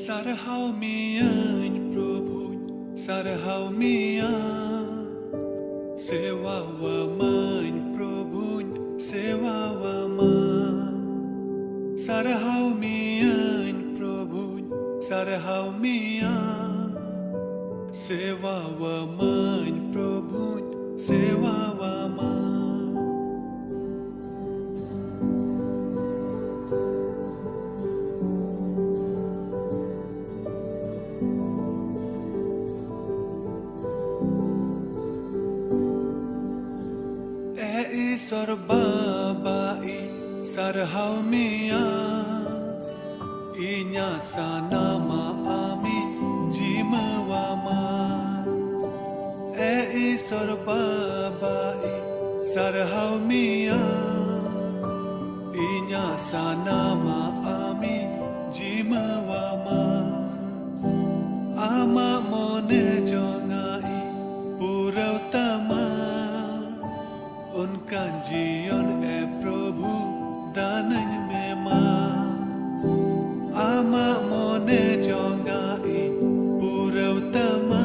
Sarhau mian Prabhu, sarhau mian Sewa wa man Prabhu, sewa wa man Sarhau mian Prabhu, sarhau mian Sewa wa man Prabhu, sewa wa man Sorbabai sarhau mian Inya sanama amin jimawama Sorbabai sarhau mian Inya sanama amin jimawama Ama mone jongai purautama उनका जीवन है प्रभु दानन में मां आमा मोने जोंगाई पुरौतमा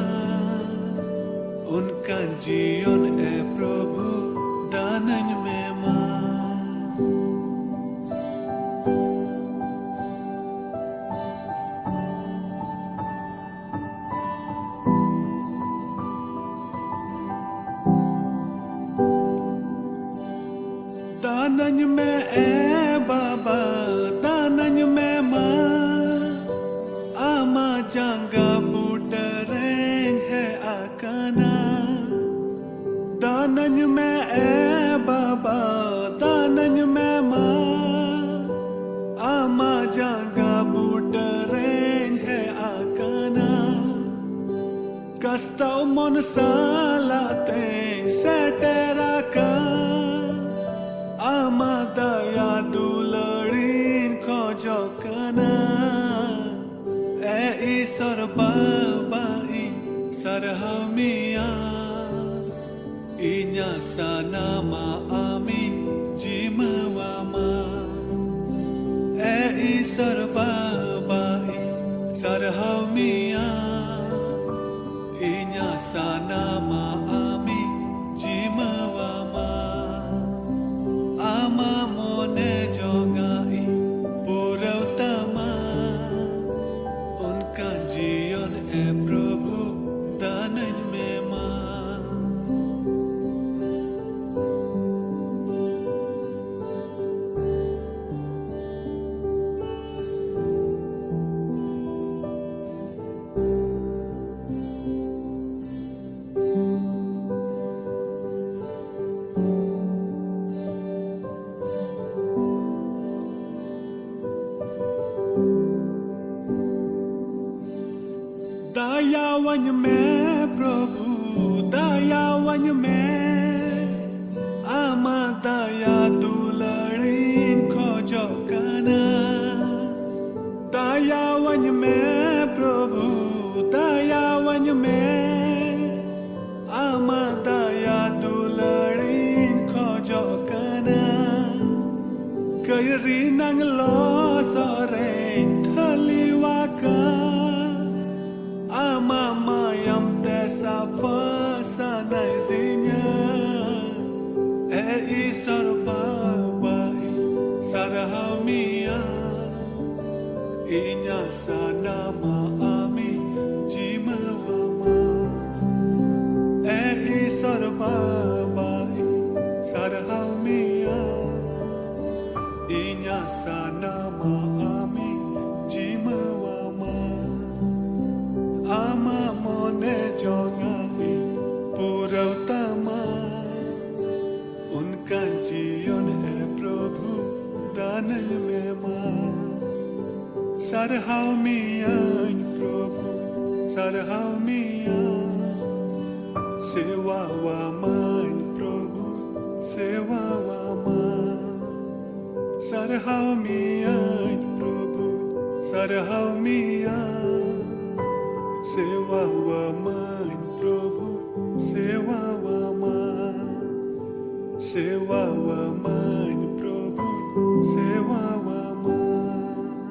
उनका जीवन है प्रभु दानन में मां दानन में बाबा दानन में मां आमा जंगा बुटरें है आकाना दानन में बाबा दानन में मां आमा जंगा बुटरें है आकाना कस्ताव मन सालाते सेटेरा का Ama daya dularin khojokana sorbabai sarhau mian Inya sanama amin jimawama sorbabai sarhau mian Inya sanama amin jimawama Ama mone jongai purautama Unka जीवन है प्रभु दानन में मां दयावन में प्रभु दयावन में आमा दया दुलड़ीन खोजोकना दयावन में प्रभु दयावन में आमा दया दुलड़ीन खोजोकना कयरी नंग लो Soren थलिवाका Ama mayam tesa fasanai dinya sorbabai sarhau mian Inya sanama amin jimawama sorbabai sarhau mian Inya sanama amin jimawama Ama mone jongai purautama Unka जीवन है प्रभु दानन में मां sarhau mian प्रभु sarhau mian sewa wa man प्रभु sewa wa man sarhau mian प्रभु sarhau mian Sewa wa man Prabhu, sewa wa man, sewa wa man Prabhu, sewa wa man.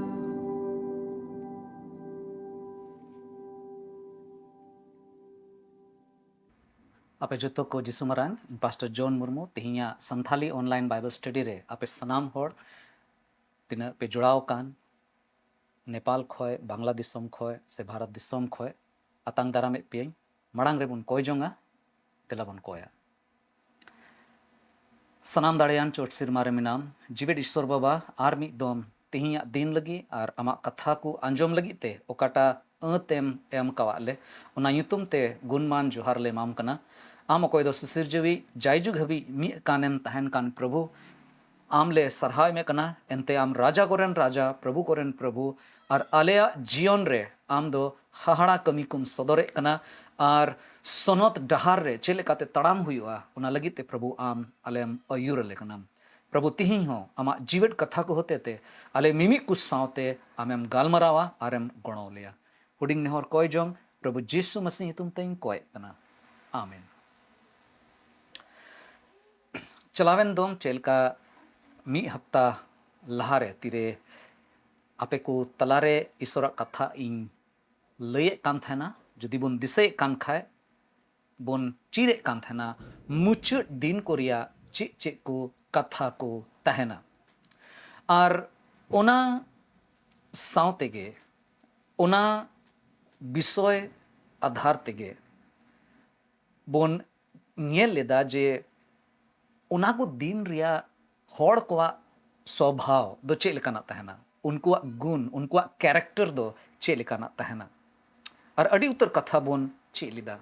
आपे जोतो को जिसु मरान pastor John Murmu तिहिया संथाली ऑनलाइन बाइबल स्टडी रे आपे सनाम होड़ तिना पे जुड़ाव कान नेपाल खोय बांग्ला दिसोम खोय से भारत दिसोम खोय अतांग दाराम पियई मड़ांग रे बुन कोय जोंगा तेला बुन कोया सनाम दाड़ेयान चोट सिरमारे मिनाम जीवेट ईश्वर बाबा आर मी दोम तिहिया दिन लगी आर अमा कथा को अंजोम लगी ते ओकाटा अतेम एम कवाले उना युतुम ते गुणमान जोहार ले माम कना आम अकोय दो सिरजवी जायजुग हबी मी कानेम तहन कान प्रभु आमले सरहाय में कना एंते आम राजा कोरेन राजा प्रभु कोरेन प्रभु और आलेया जीवन रे आम दो हाहाड़ा कमी कुम सदरे कना और सोनत डहार रे चेलेकाते तड़ाम हुआ उना लगी ते प्रभु आम आलेम अयुर ले कना प्रभु तिही हो आमा जीवट कथा को होते ते आले मिमी कुछ सावते आमेम गालमरावा आरेम गणो लिया हुडिंग नेहर कोय जोंग प्रभु जीसु मसीह तुम तें कोय कना आमीन चलावेन दोम चेलका मी हफ्ता लहारे तीरे आपे को तलारे ईश्वर कथा इन लये कान थाना जुदी बुन दिसे कान खाए बुन चीरे कान थाना मुचाद दिन कोरिया चे चे को कथा को तहना और ओना सावतेगे ओना विषय आधार तेगे बुन नेल लेदा जे ओना को दिन रिया होड़ को स्वभाव दो चे लेकाना तहना उनको गुण उनको कैरेक्टर दो चे लेकाना तहना और अड़ी उतर कथा बोन चे लिदा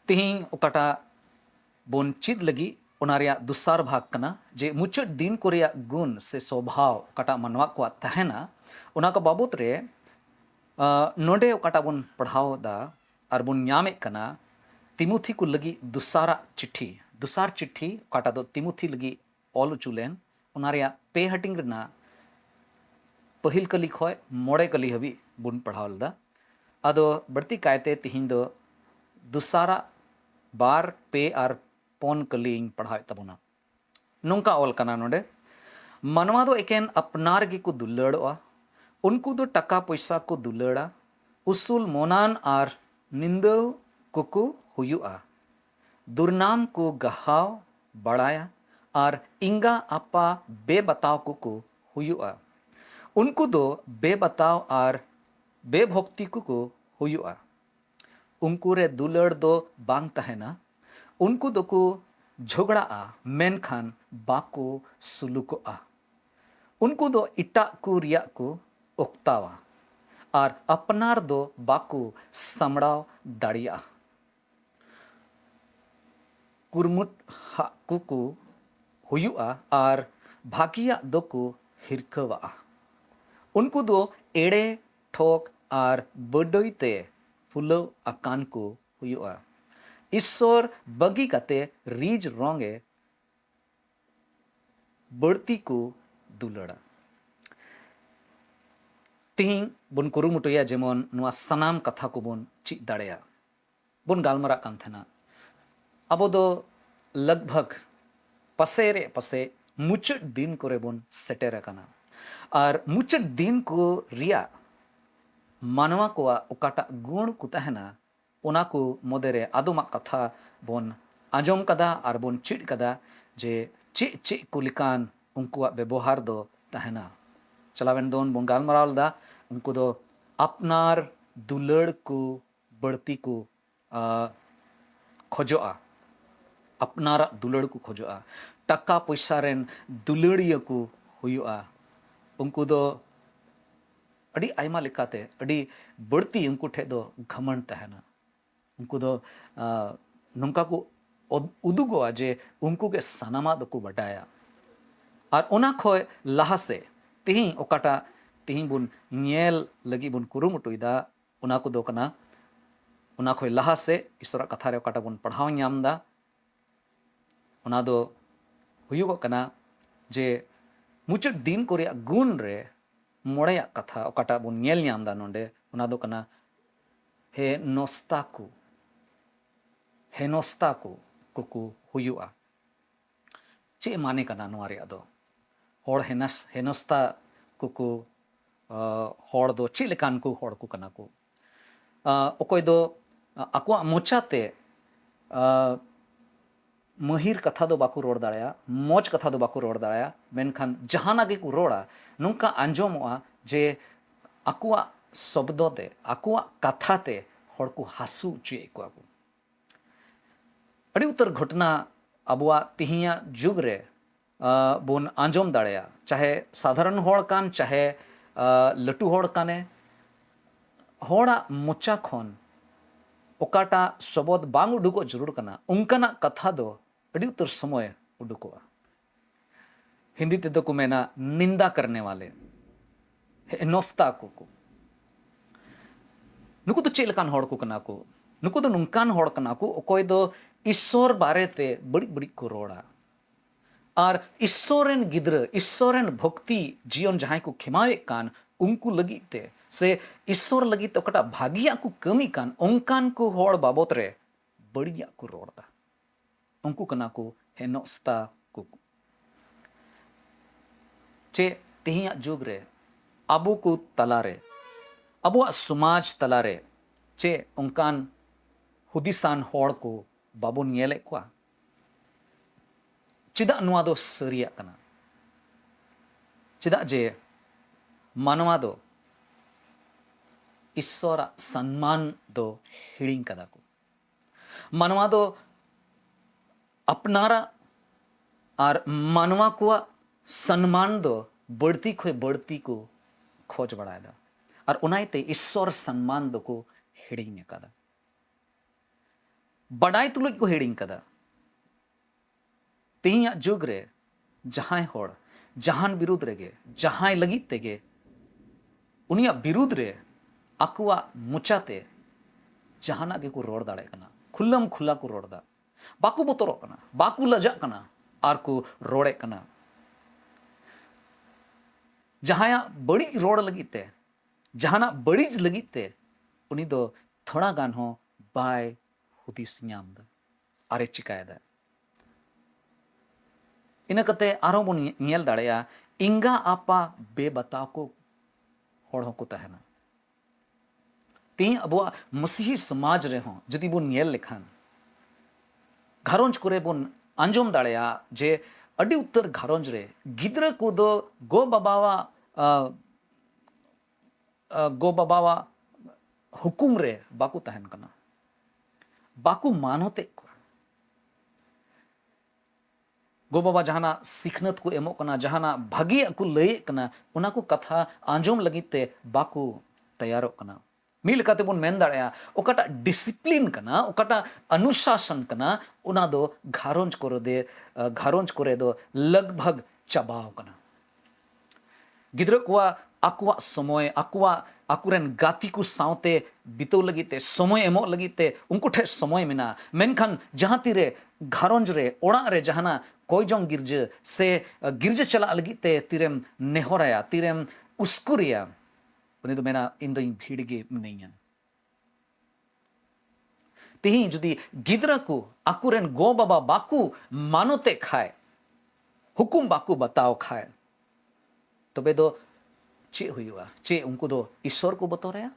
तिहिं ओकाटा बोन चिद लगी उनारिया दुसार भाग कना जे मुचाद दिन को रिया गुण से स्वभाव ओकाटा मनवा को तहना उना का बाबूत रे नोडे ओकाटा बोन पढ़ाव दा और बोन न्यामे कना तिमुथी को लगी दुसार चिट्ठी ओकाटा दो तिमुथी लगी ऑल चुलेन उनारिया पे हटिंग रना पहिल कली खोय मोड़े कली हबी बुन पढ़ावल दा अदो बढ़ती कायते तिहिं दो दुसारा बार पे आर पोन कली पढ़ाव तबुना नोंका ऑल कना नोडे मनवा दो एकेन अपनार गे को दुल्लड़वा उनको दो टका पैसा को दुल्लड़ा उसूल मोनान आर निंदो कुकु हुयुआ दुर्नाम को गहाव बढ़ाया और इंगा आपा बेबताव को हुयुआ उनको दो बेबताव और बेभक्ति को हुयुआ उनको रे दुलड़ दो बांग तहना उनको दो को झगड़ा मेनखान बाको सुलुकोआ उनको दो इटा को रिया को उक्तावा और अपनार दो बाको समड़ाव दाड़िया कुरमुट कुकु हुयुआ और भागिया दो को हिरकवा उनको दो एड़े ठोक और बडोइते फुलो अकान को हुयुआ ईश्वर बगी कते रीज रोंगे बढ़ती को दुलड़ा तिहिं बुन कुरुमुटुया जेमन नुआ सनाम कथा को बुन ची दाड़ेया बुन गालमरा कान थेना अब दो लगभग पसेरे पसे मुचाद दिन को बुन सेटेर कना और मुचाद दिन को रिया मानवा को ओकाटा गुण को तहना उना को मोदेरे आदोमा कथा बोन आजम कदा और बोन चिड कदा जे चे चे को लिकान उनको व्यवहार दो तहना चलावेन दोन बोन गालमरावल दा उनको दो अपनार दुलड़ को बढ़ती को खोजोआ अपनारा दुलड़ को खोजोआ टका पैसा रेन दुलड़िया को हुयुआ उनको दो अड़ी आयमा लेकाते अड़ी बढ़ती उनको ठे दो घमंड तहना उनको दो नुंका को उदुगोआ जे उनको के सनामा दो को बटाया और उना खोय लहा से तिहिं ओकाटा तिहिं बुन नेल लगी बुन कुरुमुटुइदा उना को दो कना उना खोय लहा से ईश्वरा कथा रे ओकाटा बुन पढ़ाव न्यामदा उना दो हुयुगो कना जे मुचाद दिन को रिया गुण रे मोड़े कथा ओकाटा बुन नेल न्यामदा नोंडे उना दो कना हेनोस्ता को कुकु हुयुआ चे माने कना नोआ रे दो होड़ हेनोस्ता कुकु होड़ दो चे लेकान को होड़ को कना को ओकोय दो आकुआ मोचाते महिर कथा दो बाको रोड़ दाड़ाया मौज कथा दो बाको रोड़ दाड़ाया मेनखान जहाना गे को रोड़ा नोंका आंजोमोआ जे आकुआ शब्दों ते आकुआ कथा ते हड़ को हासु चुए को अड़ी उतर घटना अबुआ तिहिया जुग रे बोन आंजोम दाड़ाया चाहे साधारण होड़ कान चाहे लटू होड़ काने होड़ा मोचा खन ओकाटा शब्द बांग उडुको जरूर कना उनकना कथा दो अड़ी उतर समय उडुकोआ हिंदी ते दो को मेना निंदा करने वाले नोस्ता को नुकु तो चेलकान होड़ को कना को नुकु तो नुंकान होड़ कना को ओकोय दो ईश्वर बारे ते बड़ी बड़ी को रोड़ा और ईश्वरन गिद्र ईश्वरन भक्ति जीवन जहां को खिमावे कान उनको लगी ते से ईश्वर लगी तो कटा भागिया को कमी कान उनकान को होड़ बाबत रे बढ़िया को रोड़ता उनको कना को हेनोस्ता को चे तिहिया जुग रे अबू को तलारे अबुआ समाज तलारे चे उनकान हुदिसान होड़ को बाबू नियले को चिदा नुआ दो सरिया कना चिदा जे मानवा दो ईश्वरा सम्मान दो हिड़िंग कदा को मानवा दो अपनारा और मानवा को सम्मान दो बढ़ती खोए बढ़ती को खोज बढ़ाए दा और उनाइते ईश्वर सम्मान दो को हिड़िंग कदा बड़ाई तुलुज को हिड़िंग कदा तिहिया जुग रे जहां होड़ जहान विरुद्ध रेगे जहां लगी तेगे उनिया विरुद्ध रे अकुआ मुचाते जहाना के को रोड़ दाड़े कना खुल्लम खुल्ला को रोड़ दा बाकू बोतरो कना बाकू लजा कना आर को रोड़े कना जहाया बड़ी रोड़ लगीते जहाना बड़ीज लगीते उनी दो थोड़ा गान हो बाय हुदिस ᱧᱟᱢ दा आरे चिकायदा इन कते आरो बन नेल दाड़ेया इंगा आपा बेबताव को होड़ को तहना ती अबुआ मसीही समाज रे हो जदि बन नेल लेखान घारोंज करे बन आंजोम दाड़ेया जे अडी उत्तर घारोंज रे गिद्र को दो गो बाबावा हुकुम रे बाकू तहन कना बाकू मानोते को गो बाबा जहाना सिखनत को एमो कना जहाना भागी को लय कना उना को कथा आंजोम लगिते बाकू तैयारो कना मिल काते बन मेन दाड़या ओकाटा डिसिप्लिन कना ओकाटा अनुशासन कना उना दो घारोंज करे दो लगभग चबाव कना गिद्र कोआ आकुआ समय आकुरेन गाती को सावते बितो लगीते समय एमो लगीते उनको ठे समय मिना मेनखान जहां तीरे घारोंज रे ओड़ा रे जहाना कोई जों गिरज से गिरज चला लगीते तीरेम नेहराया तीरेम उसकुरिया उनी दो मेना इन दो भीड़ गे मिनैया तिही जुदी गिद्र को आकुरेन गो बाबा बाकू मानोते खाए हुकुम बाकू बताओ खाए तबे दो चे हुआ चे उनको दो ईश्वर को बतौरया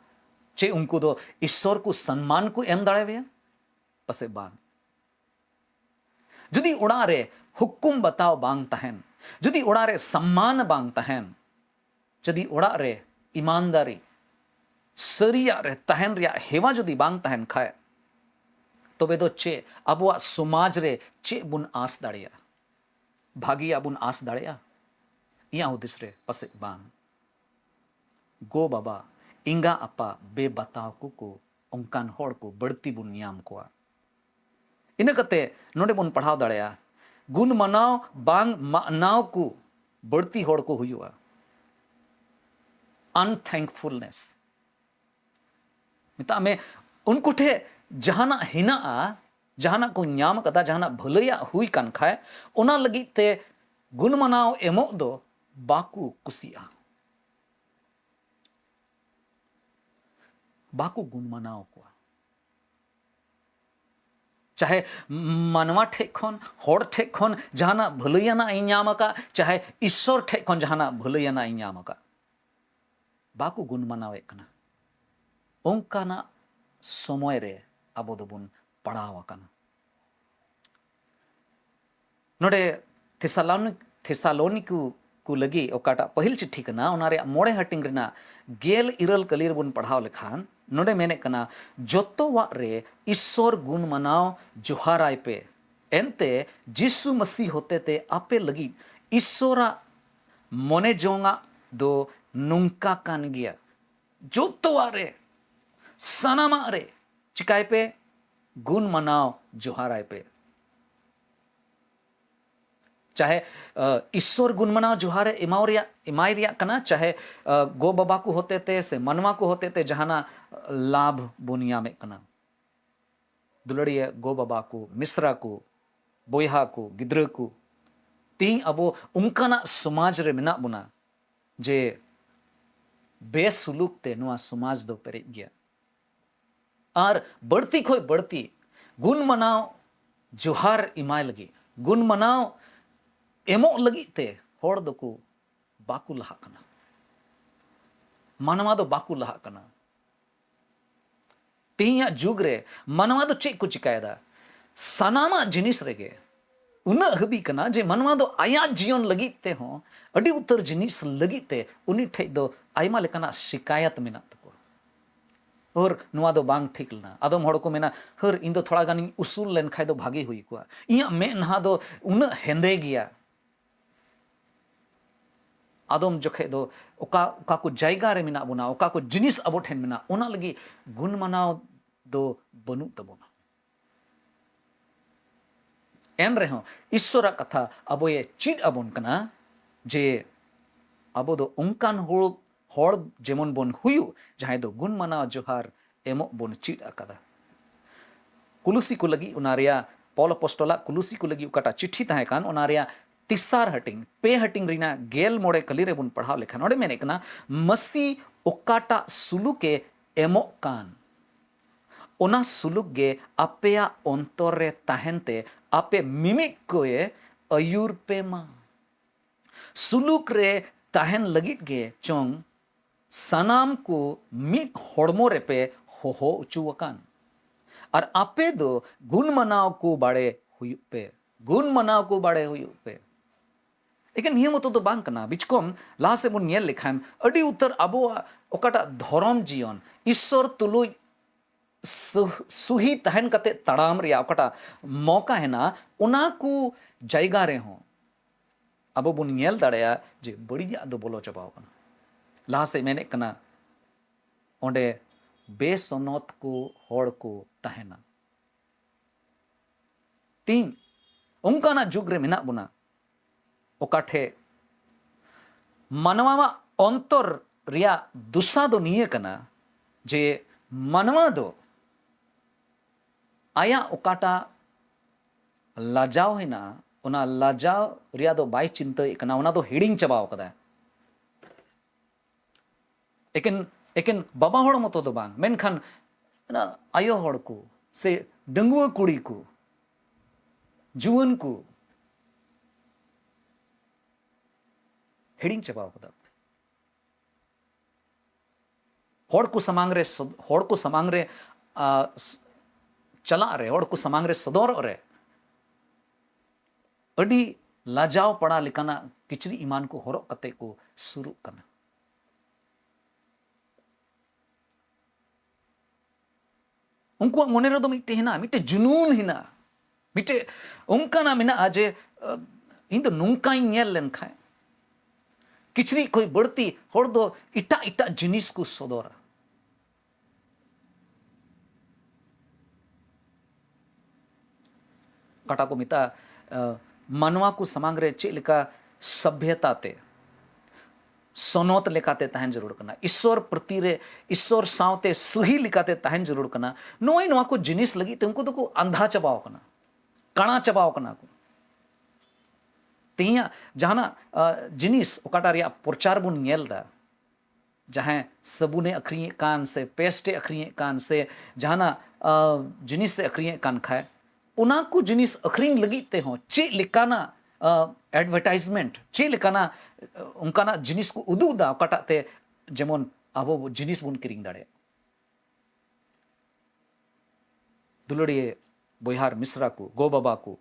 चे उनको दो ईश्वर को सम्मान को एम दाड़े पसे बांग जुदी उड़ा रे हुकुम बताओ बांग तहन जुदी उड़ा रे सम्मान बांग तहन जुदी उड़ा रे ईमानदारी सरिया रे तहन रिया हेवा जुदी बांग तहन खाए तबे दो चे अबुआ समाज रे चे बुन आस दाड़िया भागिया बुन आस दाड़िया या हुदिस रे पसे बांग गो बाबा इंगा अपा बेबताव को उनकान होड़ को बढ़ती बुन नियाम को इन कते नोडे बुन पढ़ाव दाड़या गुण मनाव बांग मानाव को बढ़ती होड़ को हुआ अनथैंकफुलनेस मिता में उनको ठे जहाना हिना जहाना को ᱧᱟᱢ कदा जहाना भलैया हुई कान खाए ओना लगी ते गुण मनाव एमो दो बाकू कुसिया बाकू गुण मनाव को चाहे मानवा ठेखन होड़ ठेखन जहाना भलैयाना ᱧᱟᱢ का चाहे ईश्वर ठेखन जहाना भलैयाना ᱧाम का बाकू गुण मनावे कना ओंकाना समय रे अबो दोबुन पड़ाव कना नोडे थेसालोनिकू को लगी ओकाटा पहिल चिट्ठी कना ओनारे मोड़े हटिंग रिना गेल इरल कलीर बुन पढ़ाव लेखान नोडे मेने कना जोतो वा रे ईश्वर गुण मनाओ जोहाराय पे एंते जिसु मसीह होते ते आपे लगी ईश्वरा मोने जोंगा दो नुंका कान गया जोतो वा रे सनामा रे चिकाय पे गुण मनाओ जोहाराय पे चाहे ईश्वर गुण मनाओ जोहारे इमाई रिया कना चाहे गो बाबा को होते थे से मनवा को होते थे जहाना लाभ बुनिया में कना दुलड़िए गो बाबा को मिश्रा को बोयहा को गिद्र को तीन अबो उनकाना समाज रे मिना बुना जे बेसुलूक ते नुआ समाज दो पेरे गया और बढ़ती खोई बढ़ती गुण मनाओ जोहार इमाय लगी गुण मनाओ एमो लगी ते होड़ दो को बाकू लहा कना मनवा दो बाकू लहा कना तीया जुग रे मनवा दो चेक को चिकायदा सनामा जिनिस रेगे उना हबी कना जे मनवा दो आया जीवन लगी ते हो अडी उतर जिनिस लगी ते उनी ठे दो आयमा लेकना शिकायत मेना तको और नुआ दो बांग ठीक लना आदम होड़ को मेना हर इन दो थोड़ा गानी उसूल लेन खाय दो भागी हुई को इया में नहा दो उना हेंदे गया आदम जोखे दो ओका को जायगा रे मिना बुना ओका को जिनिस अबो ठेन मिना ओना लगी गुण मनाओ दो बनु तबोना एन रहे ईश्वर कथा अबो ये चीट अबोन कना जे अबो दो उनकान होड़ जेमन बोन हुयु जहां दो गुण मनाओ जोहार एमो बोन चीट अकदा कुलुसी को लगी उनारिया पौल अपोस्टोला कुलुसी को लगी उकाटा चिट्ठी ताहे कान उनारिया तिसार हटिंग पे हटिंग रिना गेल मोड़े कलीरे बुन पढ़ाव लेखा नोड़े मेने कना मसी ओकाटा सुलुके एमो कान ओना सुलुक गे अपेया अंतर रे ताहेनते आपे मिमिक कोए अयुर पे मा सुलुक रे ताहेन लगित गे चोंग सनाम को मिट होड़मो रे पे हो उचुवकान और आपे दो गुण मनाव को बाड़े हुई पे गुण मनाव को बाड़े हुई पे लेकिन नियम तो बांग कना बिचकोम लाहा से बुन नेल लेखान अडी उतर अबो ओकाटा धर्म जीवन ईश्वर तुलु सुही तहन कते तड़ाम रिया ओकाटा मौका है ना उना को जायगा रे हो अबो बुन नेल दाड़या जे बड़िया दो बोलो चबाव कना लाहा से मेने कना ओंडे बेसनोत को होड़ को तहना तीन उनकाना जुग रे मेना बुना ओकाठे मनवा अंतर रिया दुसा दो निये कना जे मनवा दो आया ओकाटा लाजाव है ना उना लाजाव रिया दो बाई चिंता कना उना दो हिडिंग चबाव कदा लेकिन बाबा होड़ मतो दो बांग मेनखान ना आयो होड़ को से डंगुआ कुड़ी को जुवन को हिडिंग चबाव कदा होड़ को समांग रे चला रे होड़ को समांग रे सदोर रे अडी लाजाव पड़ा लिकाना किचरी ईमान को होरो कते को शुरू करना उनको मोने रे दो मिटे हिना मिटे जुनून हिना मिटे उनका ना मिना आजे इन दो नुंका नेल लेन खाए किचरी कोई बढ़ती होड़ दो इटा इटा जिनिस को सदोरा कटा को मिता मनवा को समांग रे चे लिका सभ्यता ते सोनोत लेकाते तहन जरूर करना ईश्वर प्रति रे ईश्वर सावते सुही लिकाते तहन जरूर करना नोई नोआ को जिनिस लगी ते उनको तो को अंधा चबाव करना कणा चबाव करना को तिया जहाना जिनिस ओकाटा रिया प्रचार बुन नेल दा जहां सबुने अखरिये कान से पेस्टे अखरिये कान से जहाना जिनिस से अखरिये कान खाए उना को जिनिस अखरिंग लगी ते हो चे लिकाना एडवर्टाइजमेंट चे लिकाना उनकाना जिनिस को उदू दा ओकाटा ते जेमन आबो जिनिस बुन किरिंग दाड़े दुलड़िए बोहार मिश्रा को गो बाबा को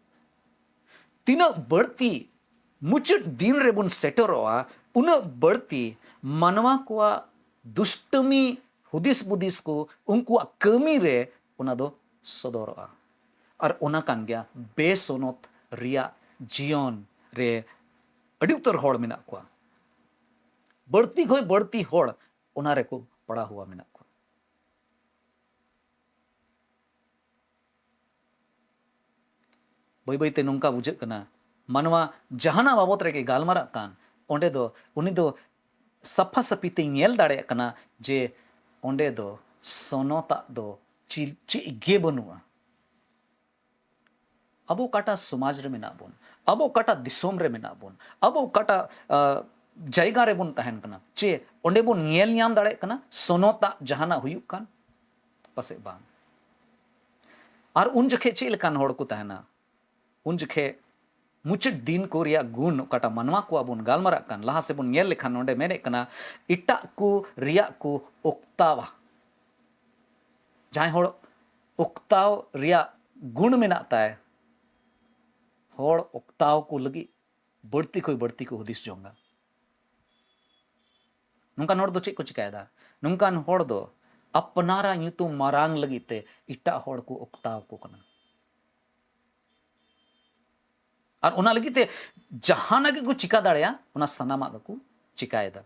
तीना बढ़ती मुचाद दिन रे बन सेटरोआ उना बढ़ती मानवा को दुष्टमी हुदिस बुदिस को उनको कमी रे उना दो सदरोआ और उना कान गया बेसोनोत रिया जीवन रे अड़ी उतर होड़ मिना को बढ़ती खोई बढ़ती होड़ उना रे को पड़ा हुआ मिना को बई बई ते नोंका बुझे कना मानवा जहाना बाबत रे के गालमारा कान ओंडे दो उनी दो सफा सपीते नेल दाड़े कना जे ओंडे दो सोनोता दो ची गे बनुआ अबो काटा समाज रे मेना बोन अबो काटा दिसोम रे मेना बोन अबो काटा जायगा रे बोन तहन कना चे ओंडे बोन नेल न्याम दाड़े कना सोनोता जहाना हुयुक कान पसे बांग और उन जखे चे लेकान होड़ को तहना उन जखे मुचाद दिन को रिया गुण काटा मनवा को बोन गालमारा कान लहा से बोन नेल लेखान ओंडे मेने कना इटा को रिया को ओक्तावा जहां होड़ ओक्ताव रिया गुण मेना ताय होड़ ओक्ताव को लगी बढ़ती को हुदिस जोंगा नुकान होड़ दो चेक को चिकायदा नुकान होड़ दो अपनारा ᱧᱩᱛᱩᱢ मारांग लगी ते इटा होड़ को ओक्ताव को कना और उना लगी ते जहाना के को चिका दाड़या उना सनामा को चिकायदा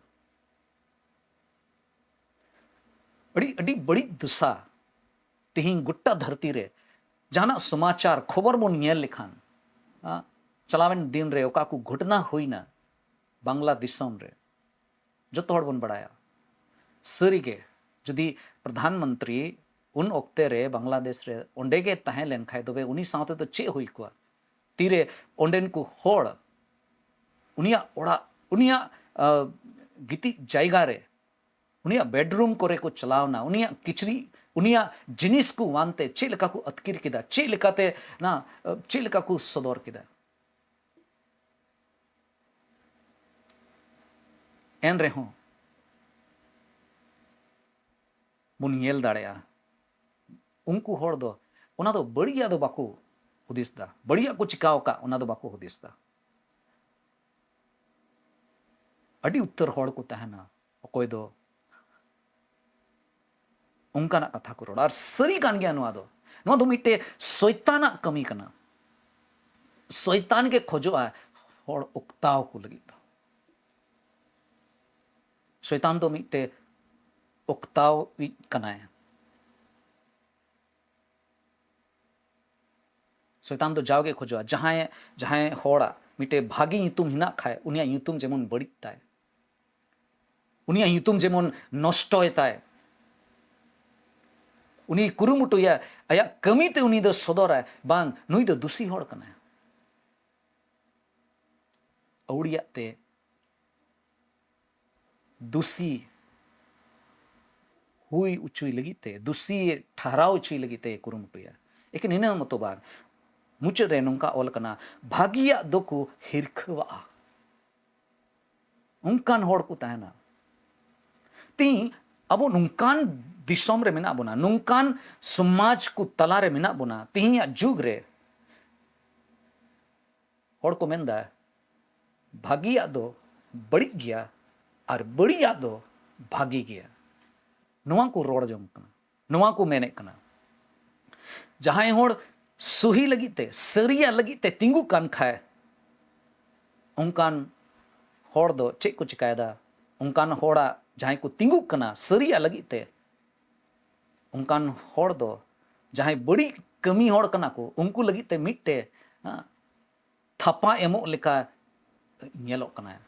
अड़ी बड़ी दुसा तिहिं गुट्टा धरती रे जहाना समाचार खबर बोन नेल लेखान चलावेन दिन रे ओका को घटना होइना बांग्ला दिसम रे जो हड़ बन बड़ाया सरी के जुदी प्रधानमंत्री उन ओक्ते रे बांग्लादेश रे ओंडे के तहे लेन खाय तबे उनी साथे तो चे हुई को तीरे ओंडेन को होड़ उनिया ओड़ा उनिया गिति जायगा रे उनिया बेडरूम कोरे को चलावना उनिया किचरी उनिया जिनिस को वानते चे लेका को अतकिर किदा चे लेकाते ना चे लेका को सदर किदा एन रे हो बुनियल दाड़या उनको होड़ दो उना दो बढ़िया दो बाको हुदिस दा बढ़िया को चिकाव का उना दो बाको हुदिस दा अड़ी उत्तर होड़ को तहना कोई दो उनका ना कथा को रोड़ा और सरी कान गया नुआ दो मिट्टे शैताना कमी कना शैतान के खोजो आ होड़ उक्ताव को लगी था शैतान दो मिट्टे उक्ताव कना है शैतान दो जाओगे खोजो जहां होड़ा मिट्टे भागी ᱧᱩᱛᱩᱢ हिना खाए उनिया ᱧᱩᱛᱩᱢ जेमन बड़ी ताय उनिया ᱧᱩᱛᱩᱢ जेमन नष्टय ताय उनी कुरुमुटुया आया कमी ते उनी दो सदर है बांग नुई दो दुसी होड़ कना औड़िया ते दुसी हुई उचुई लगी ते दुसी ठहराव उचुई लगी ते कुरुमुटुया लेकिन इना मतो बाग मुचे रे नोंका ओल कना भागिया दो को हिरखवा उनकान होड़ को तहना ती अब नुकान दिसोम रे मेना बोना नुकान समाज को तला रे मेना बोना तिहिया जुग रे होड़ को मेंदा भागिया दो बड़ी गया और बढ़िया दो भागी गया नुआ को रोड़ जों कना नुआ को मेने कना जहां होड़ सुही लगी ते सरिया लगी ते तिंगु कान खाए उनकान होड़ दो चेक को चिकायदा उनकान होड़ा जहां को तिंगु कना सरिया लगी ते उनकान होड़ दो जहां बड़ी कमी होड़ कना को उनको लगी ते मिट्टे थपा एमो लेका नेलो कना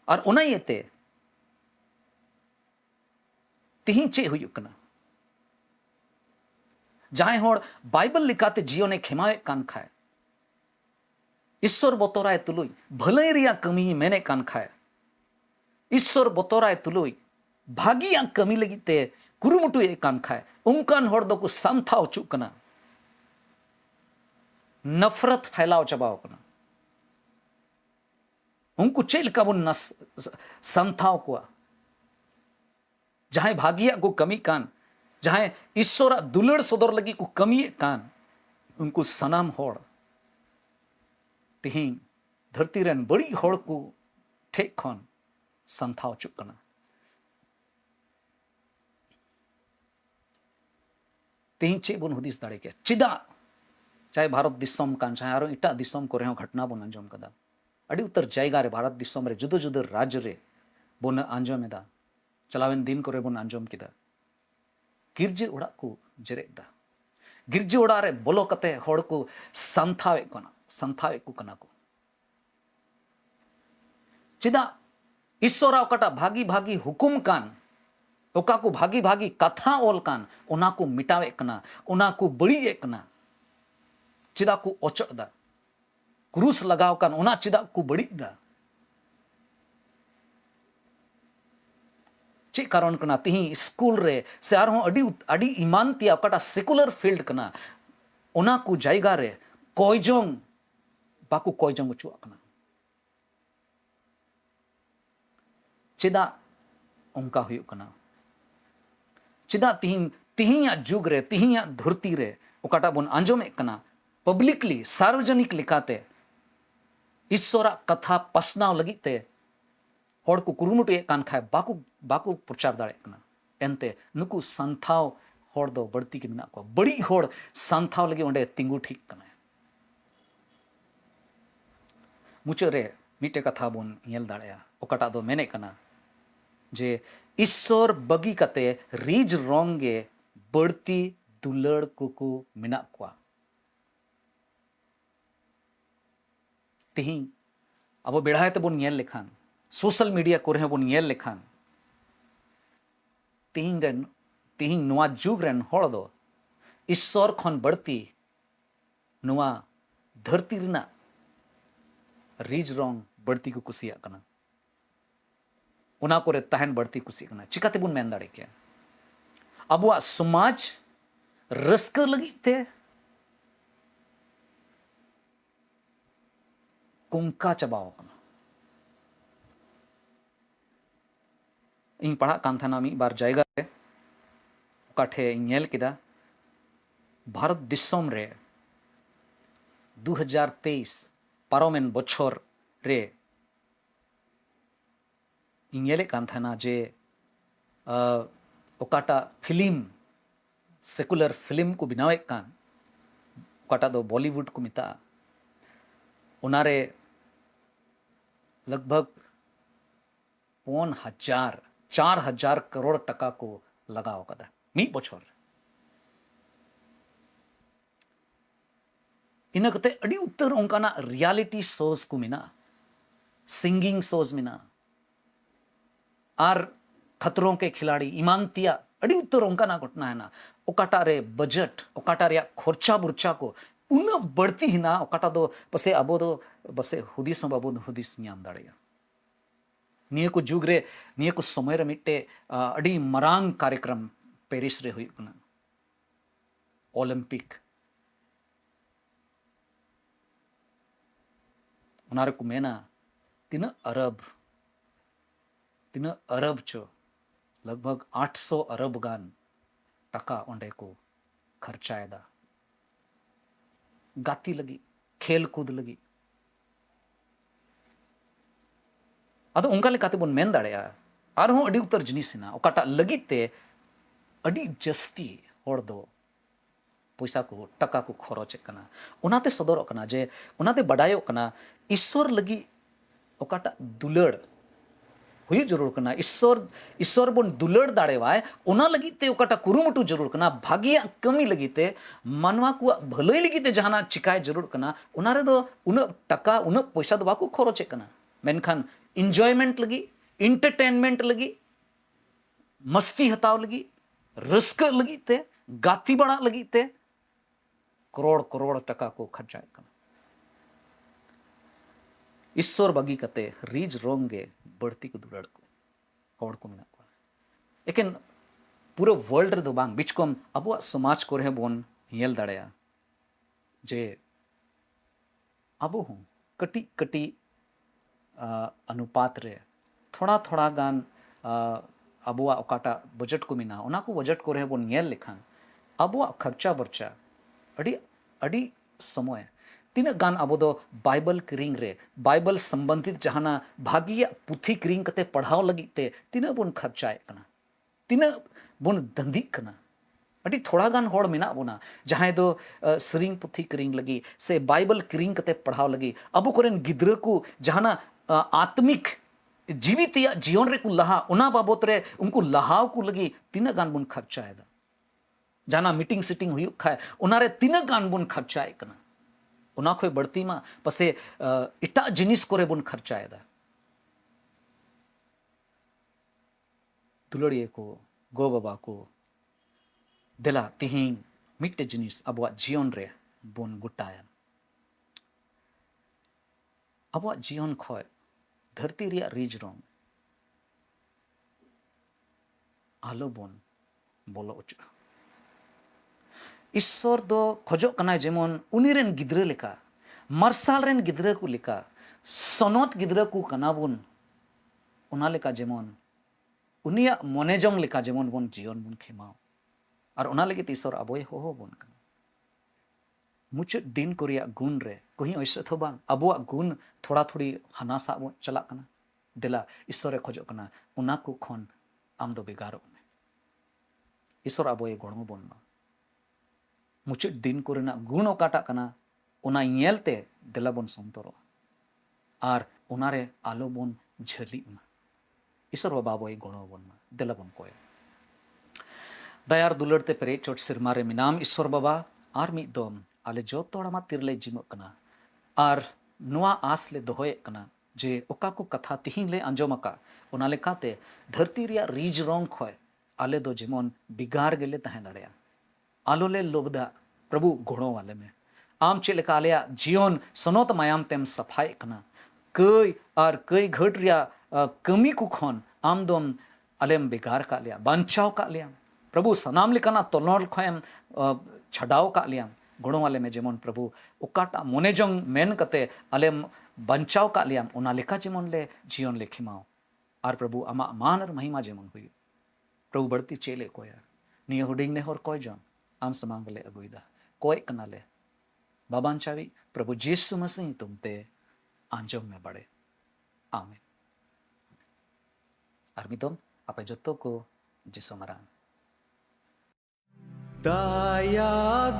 और उना येते तिहिं चे हुयुक कना जहां होड़ बाइबल लिखाते जीवने खेमावे कान खाए ईश्वर बतोराय तुलुई भलाई रिया कमी मेने कान खाए ईश्वर बतोराय तुलुई भागिया कमी लगी ते कुरुमुटु ए कान खाए उनकान होड़ दो को संथा उचुक कना नफरत फैलाव चबाव कना उनको चेल का बुन संथाव को जहां भागिया को कमी कान जहां ईश्वर दुलड़ सदर लगी को कमी कान उनको सनाम होड़ तिहिं धरती रेन बड़ी होड़ को ठेक खन संथाव चुक कना तिहिं चे बन हुदिस दाड़े के चिदा चाहे भारत दिसम कान चाहे आरो इटा दिसम को रेहो घटना बन अंजम कदा अड़ी उत्तर जायगा रे भारत दिसम रे जुदो जुदो राज्य रे बन अंजम एदा चलावेन दिन को रे बन अंजम किदा गिरजे ओड़ा को जेरेक दा गिरजे ओड़ा रे बोलो कते होड़ को संथावे को कना को चिदा ईश्वरा ओकाटा भागी भागी हुकुम कान ओका को भागी भागी कथा ओल कान ओना को मिटावे कना ओना को बड़ी कना चिदा को ओचक दा क्रूस लगाव कान ओना चिदा को बड़ी दा चे कारण कना तिही स्कूल रे से आरो अडी ईमान तिया ओकाटा सेकुलर फील्ड कना ओना को जायगा रे कोयजोंग बाकू कोयजोंग चुआ कना चिदा उनका हुई कना चिदा तिहिया जुग रे तिहिया धरती रे ओकाटा बन आंजोमे कना पब्लिकली सार्वजनिक लिखाते ईश्वरा कथा पसनाव लगी ते होड़ को कुरुमुटे कान खाए बाकू प्रचार दाड़े कना एनते नुकु संथाव होड़ दो बढ़ती के मिना को बड़ी होड़ संथाव लगी ओंडे तिंगु ठीक कना मुचे रे मीटे कथा बन येल दाड़ेया ओकाटा दो मेने कना जे ईश्वर बगी कते रीज रोंगे बढ़ती दुलड़ को मिना को तिहिं अब बेढ़ाए ते बन येल लेखान सोशल मीडिया को रहे बन येल लेखान तिहिं नुआ जुग रेन होड़ दो ईश्वर खन बढ़ती नुआ धरती रिना रीज रोंग बढ़ती को कुसिया कना उना को रे तहन बढ़ती कुसी कना चिकाते बुन मेन दाड़े के अबुआ समाज रस्क लगी ते कुंका चबाव कना इन पढ़ा कान थाना मी बार जायगा रे काठे नेल किदा भारत दिसम रे 2023 पारोमेन बछर रे इंगेले कान थाना जे ओकाटा फिल्म सेकुलर फिल्म को बनावे कान ओकाटा दो बॉलीवुड को मिता उनारे लगभग 4,000 करोड़ टका को लगाव कदा मी बछर इन कते अड़ी उत्तर ओंकाना रियलिटी शोज को मिना सिंगिंग शोज मिना आर खतरों के खिलाड़ी ईमानतिया अड़ी उत्तर ओंकाना घटना है ना ओकाटा रे बजट ओकाटा रे खर्चा बुर्चा को उन बढ़ती ही ना ओकाटा दो पसे अबो दो बसे हुदिस बाबू हुदिस न्याम दाड़ेया निये को जुग रे निये को समय रे मिट्टे अड़ी मरांग कार्यक्रम पेरिस रे हुई कना ओलंपिक उनारे को मेना तीन अरब चो लगभग 800 अरब गान टका ओंडे को खर्चाएदा गाती लगी खेल कूद लगी अदो उनका लेकाते बन मेन दाड़ेया आरहों अड़ी उत्तर जिनिसना ओकाटा लगिते अड़ी जस्ती होड़ दो पैसा को टका को खरचे कना उनाते सदर कना जे उनाते बडायो कना ईश्वर लगी ओकाटा दुलड़ हुई जरूर कना ईश्वर बन दुलड़ दाड़ेवाय उना लगिते ओकाटा कुरुमुटु जरूर कना भागिया कमी लगिते मानवा को भलई लगिते जहाना चिकाय जरूर कना उनारे दो उन टका उन पैसा दो बाकू खरचे कना मेनखान इंजॉयमेंट लगी इंटरटेनमेंट लगी मस्ती हताव लगी रस्क लगी ते गाती बड़ा लगी ते करोड़ टका को खर्चा कना ईश्वर बगी कते रीज रोंगे बढ़ती को दुलड़ को होड़ को मिना को लेकिन पूरा वर्ल्ड रे दो बांग बिच को अबुआ समाज को रहे बोन येल दाड़ेया जे अबो हूँ कटी अनुपात रे थोड़ा गान अबुआ ओकाटा बजट को मिना ओना को बजट को रहे बोन येल लिखान अबुआ खर्चा बर्चा अड़ी समय तीना गान अबो दो बाइबल किरिंग रे बाइबल संबंधित जहाना भागिया पुथी किरिंग कते पढ़ाव लगी ते तीना बुन खर्चाए कना तीना बुन दंदिक कना अड़ी थोड़ा गान होड़ मेना बोना जहां दो सरिंग पुथी किरिंग लगी से बाइबल किरिंग कते पढ़ाव लगी अबो कोरेन गिद्रा को जहाना आत्मिक जीवित या जीवन रे को लहा उना बाबत रे उनको लहाव को लगी तीना गान बुन खर्चाए दा जाना मीटिंग सीटिंग हुई खाए उनारे तीना गान बुन खर्चाए कना उना खोय बढ़ती मा पसे इटा जिनिस कोरे बुन खर्चाए दा दुलड़िए को गो बाबा को दिला तिहिंग मिट्टे जिनिस अबवा जीवन रे बुन गुटाया अबवा जीवन खोय धरती रिया रिज रोंग आलो बुन बोलो उच ईश्वर दो खोजो कनाय जेमन उनीरेन गिद्रे लेका मार्साल रेन गिद्रे को लेका सनोत गिद्रे को कनाबुन उना लेका जेमन उनिया मोनेजोंग लेका जेमन बुन जीवन बुन खेमाओ और उना लगे ईश्वर अबोय हो बुन कना मुचाद दिन को रिया गुण रे कोही ऐसे थो बांग अबोआ गुण थोड़ा थोड़ी हाना सा बो चला कना दिला ईश्वर खोजो कना उना को खन आम दो बेगारो में ईश्वर अबोय गणो बुन मा मुचाद दिन को रेना गुण ओकाटा कना उना येलते दिला बुन संतोरो और उनारे आलो बुन झली मा ईश्वर बाबा अबोय गणो बुन मा दिला बुन कोय दयार दुलड़ते पेरे चोट सिरमारे मिनाम ईश्वर बाबा और मिद दम आले जोतोड़ा तिरले जिमो कना और नुआ आस ले दोहोए कना जे ओका को कथा तिहिं ले अंजोमका ओना लेकाते धरती रिया रीज रोंग खोय आले दो जेमन बिगार गेले तहे दड़या आलो ले लोबदा प्रभु घोड़ो वाले में आम चे लेका आलेया जीवन सनोत मायाम तेम सफाई कना कई और कई घट रिया कमी को खन आम दोम आलेम बिगार का लिया बांचाव का लिया प्रभु सनाम लिकाना तोलनोल खोयम छडाव का लिया गुणों वाले में जेमन प्रभु उकाटा मोनेजोंग मेन कते आलेम बंचाव का लिया उना लेका जेमन ले जीवन ले खिमाओ और प्रभु अमा मान और महिमा जेमन हुई प्रभु बढ़ती चेले कोया निय हुडिंग ने होर कोय जन आम समांग ले अगुइदा कोय कना ले बाबान चावी प्रभु यीशु मसीह तुमते आंजों में बड़े आमीन आर्मितम आपे जत्तो को जिसो मरान दया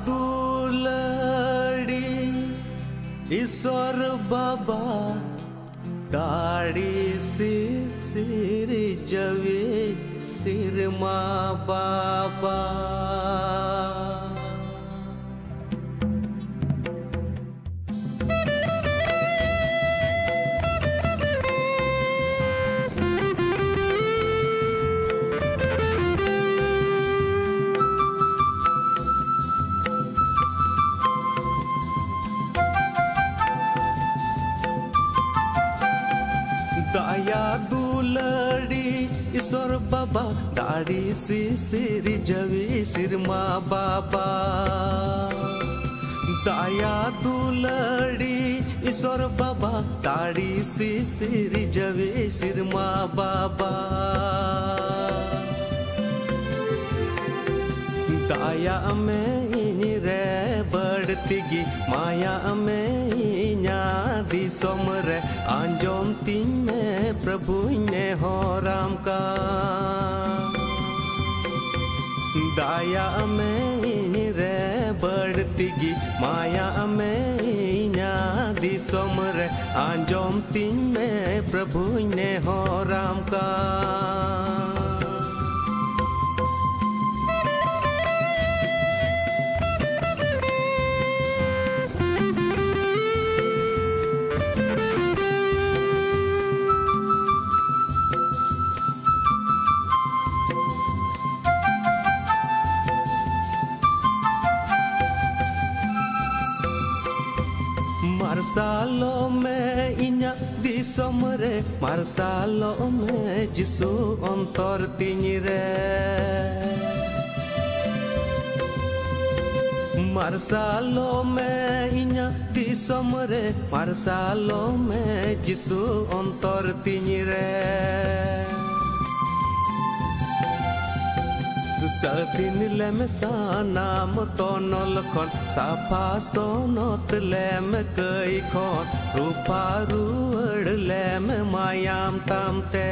दुलड़ी ईश्वर बाबा दाढ़ी से सिर जवे सिर माँ बाबा दया दुलड़ी ईश्वर बाबा दाढ़ी से सिर जवे सिर माँ बाबा दया दुलड़ी ईश्वर बाबा दाढ़ी से सिर जवे सिर माँ बाबा दया में रे बढ़ती गी माया में इन्या दिसोम रे आंजोम तीन में प्रभु ने हो राम का दया में रे बढ़ती गी माया में इन्या दिसोम रे आंजोम तीन में प्रभु ने हो राम का मार्सालो में इन्या दिसोम रे मार्सालो में जिसु अंतर तिनी रे मार्सालो में इन्या दिसोम रे मार्सालो में जिसु अंतर तिनी रे Sadin lem sanam tonol kon Sapa sonot lem kei kon Rupa ruad lem mayam tamte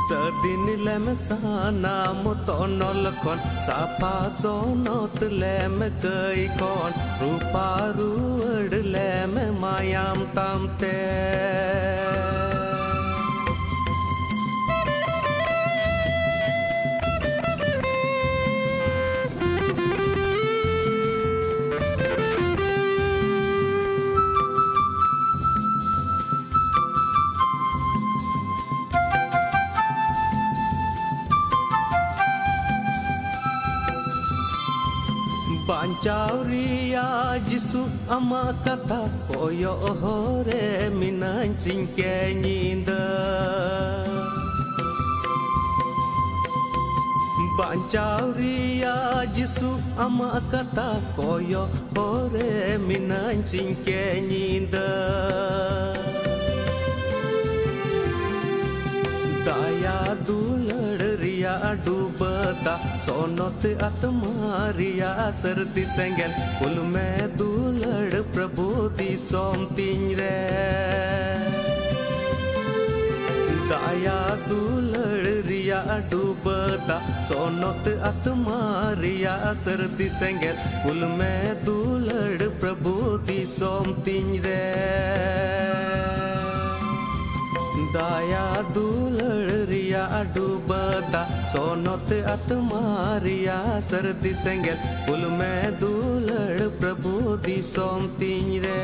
Sadin lem sanam tonol kon Sapa sonot lem kei kon Rupa ruad lem mayam tamte Bancauria Jisu ama kata koyo hore minancing kenyinda Bancauria Jisu ama kata koyo hore minancing kenyinda Daya dulad ria dubata sonot atmaria sardi sengel kul mein dulad prabhu di somtin re Daya dulad ria dubata sonot atmaria sardi sengel kul mein dulad prabhu di somtin re Daya dulad ria dubata sonot atmaria sardi sengel kul mein dulad prabhu di somtin re